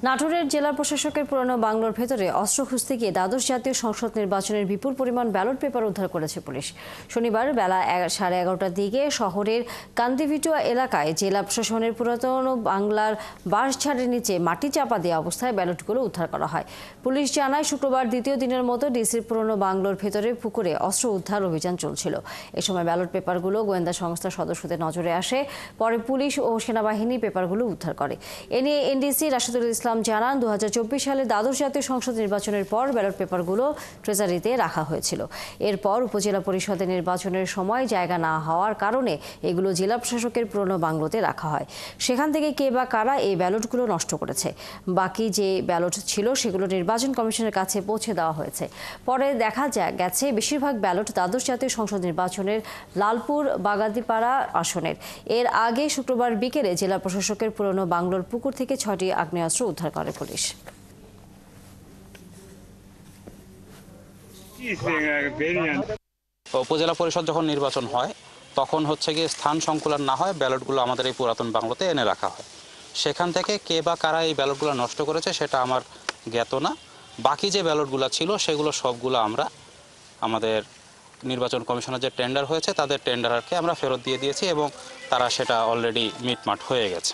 নাটোরের জেলা প্রশাসকের পুরনো বাংলোর ভেতরে অস্ত্র খুঁজতে গিয়ে দ্বাদশ জাতীয় সংসদ নির্বাচনের বিপুল পরিমাণ ব্যালট পেপার উদ্ধার করেছে পুলিশ। শনিবার বেলা 11:30টার দিকে শহরের কান্দিভিটুয়া এলাকায় জেলা প্রশাসনের পুরাতন বাংলার বাঁশঝাড়ের নিচে মাটি চাপা দেওয়া অবস্থায় ব্যালটগুলো উদ্ধার করা হয়। পুলিশ জানায়, শুক্রবার দ্বিতীয় দিনের মতো ডিসির পুরনো বাংলোর ভেতরে পুকুরে অস্ত্র উদ্ধার অভিযান চলছিল। এ সময় ব্যালট পেপারগুলো গোয়েন্দা সংস্থার সদস্যদের নজরে আসে। পরে পুলিশ ও সেনাবাহিনী পেপারগুলো উদ্ধার করে। এ নিয়ে এনডিসি রাশেদুল ইসলাম জানান, 2024 সালে দ্বাদশ জাতীয় সংসদ নির্বাচনের পর ব্যালট পেপারগুলো ট্রেজারিতে রাখা হয়েছিল। এরপর উপজেলা পরিষদের নির্বাচনের সময় জায়গা না হওয়ার কারণে এগুলো জেলা প্রশাসকের পুরনো বাংলোতে রাখা হয়। সেখান থেকে কে বা কারা এই ব্যালটগুলো নষ্ট করেছে। বাকি যে ব্যালট ছিল সেগুলো নির্বাচন কমিশনের কাছে পৌঁছে দেওয়া হয়েছে। পরে দেখা গেছে বেশিরভাগ ব্যালট দ্বাদশ জাতীয় সংসদ নির্বাচনের লালপুর বাগাতিপাড়া আসনের। এর আগে শুক্রবার বিকেলে জেলা প্রশাসকের পুরনো বাংলোর পুকুর থেকে 6টি আগ্নেয়াস্ত্র উদ্ধার করে পুলিশ। উপজেলা পরিষদ যখন নির্বাচন হয় তখন গিয়ে স্থান সংকুলন না হয় ব্যালটগুলো আমাদের এই পুরাতন বাংলোতে এনে রাখা হয়। সেখান থেকে কে বা কারা এই ব্যালটগুলো নষ্ট করেছে সেটা আমার জ্ঞাত না। বাকি যে ব্যালটগুলো ছিল সেগুলো সবগুলো আমরা আমাদের নির্বাচন কমিশনের যে টেন্ডার হয়েছে তাদের টেন্ডারকে আমরা ফেরত দিয়ে দিয়েছি এবং তারা সেটা অলরেডি মিটমাট হয়ে গেছে।